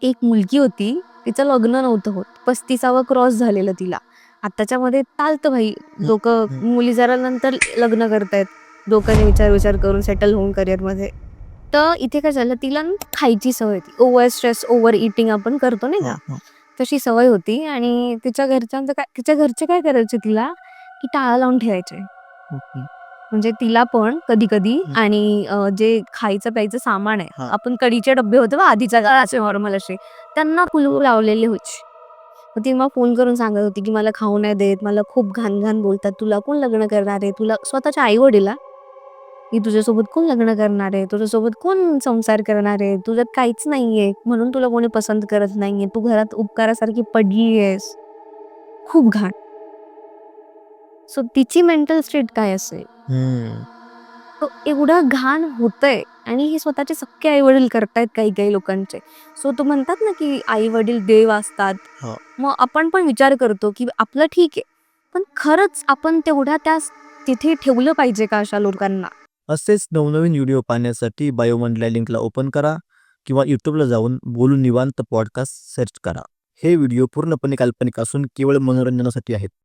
एक मुलगी होती, तिचं लग्न नव्हतं होत. 35वा क्रॉस झालेलं तिला. आत्ताच्यामध्ये चालतं भाई, हं, लोकं हं. मुली जरा नंतर लग्न करतायत. डोक्याने विचार करून सेटल होऊन करिअरमध्ये. तर इथे काय झालं, तिला ना खायची सवय होती. ओव्हर स्ट्रेस, ओव्हर ईटिंग आपण करतो नाही का? हां, हां. तशी सवय होती आणि तिच्या घरचे काय करायचे तिला, की टाळं लावून ठेवायचे. ओके. म्हणजे तिला पण कधी-कधी हं. आणि जे खायचं प्यायचं सामान आहे. हां. आपण कढीचे डब्बे होते बघ आधीच्या काळाचे नॉर्मल असे, त्यांना कुलूप लावलेले होते. मग ती मग फोन करून सांगत होती, की मला खाऊ नाही देत, मला खूप घाण-घाण बोलतात. तुला कोण लग्न करणार आहे? तुला स्वतःच्या आई-वडील की तुझ्यासोबत कोण लग्न करणार आहे? तुझ्यासोबत कोण संसार करणार आहे? तुझ्यात काहीच नाहीये, म्हणून तुला कोणी पसंत करत नाहीये. तू घरात उपकारासारखी पडली आहेस. खूप घाण. सो तिची मेंटल स्टेट काय असेल? हं. तो एवढं घाण होतंय आणि हे स्वतःचे सख्खे आई-वडील करतायत काही-काही लोकांचे. सो तो म्हणतात ना, की आई-वडील देव असतात. हां. मग आपण पण विचार करतो, की आपलं ठीक आहे. पण खरंच आपण तेवढ्या तिथे ठेवलं पाहिजे का अशा लोकांना? असेच नवनवीन व्हिडिओ पाहण्यासाठी बायोमधल्या लिंकला ओपन करा किंवा YouTubeला जाऊन बोलू निवांत पॉडकास्ट सर्च करा. हे व्हिडिओ पूर्णपणे काल्पनिक असून केवळ मनोरंजनासाठी आहेत.